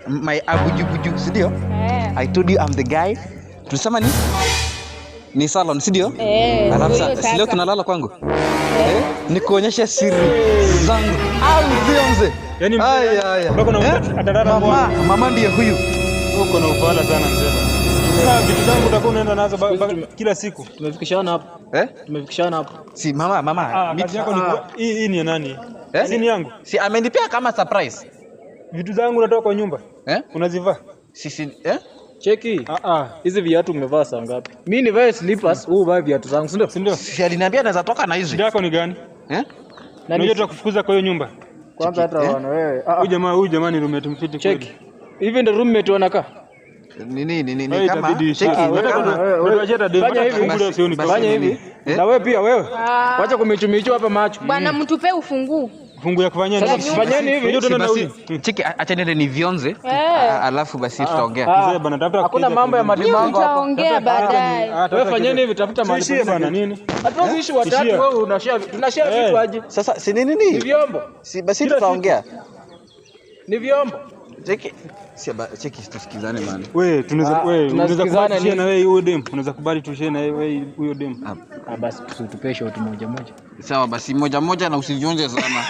My abuju, si ndio? I told you I'm the guy. Tulisema ni salon, si ndio? Alafu sasa leo tunalala kwangu. Nikuonyesha siri zangu. Au sio mzee? Yaani haya. Mama ndiye huyu. Uko na ufala sana mzee. Sasa vitu zangu utakuwa unaenda nazo kila siku. Tumefikishana hapo. Tumefikishana hapo. Si mama. Kazi yako ni hii ni ya nani? Si ni yangu. Si amenipea kama surprise. Vitu zangu natoka kwa nyumba. Unazivaa? Sisi Cheki. Hizi viatu umevaa saa ngapi? Mimi nivae slippers, wewe uvae viatu zangu, si ndio? Si ndio? Si aliniambia naweza toka na hizi. Shida yako ni gani? Unajua tutakufukuza kwa hiyo nyumba. Kwanza hata wana wewe. Huyu jamaa ni roommate mfiti kweli. Cheki. Hivi ndio roommate wanakaa? Nini kama cheki fanya hivi na wewe pia wewe acha kumichumichu hapa macho bwana mtupe ufungu ya kufanya nini sasa fanyeni hivi cheki acha nende ni vionze alafu basi tutaongea mzee bwana tafuta hakuna mambo ya madimango hapa tutaongea baadaye wewe fanyeni hivi tafuta mahali sisi bwana nini hatuwezi ishi watatu wewe tunashare vitu aje sasa si nini ni vyombo si basi tutaongea ni vyombo cheki tusikizane bana. Wewe tunaweza kubali na wewe huyo dem. Unaweza kubali tushare na wewe huyo dem. Basi tutupe shot moja. Sawa basi moja na usivionje sana.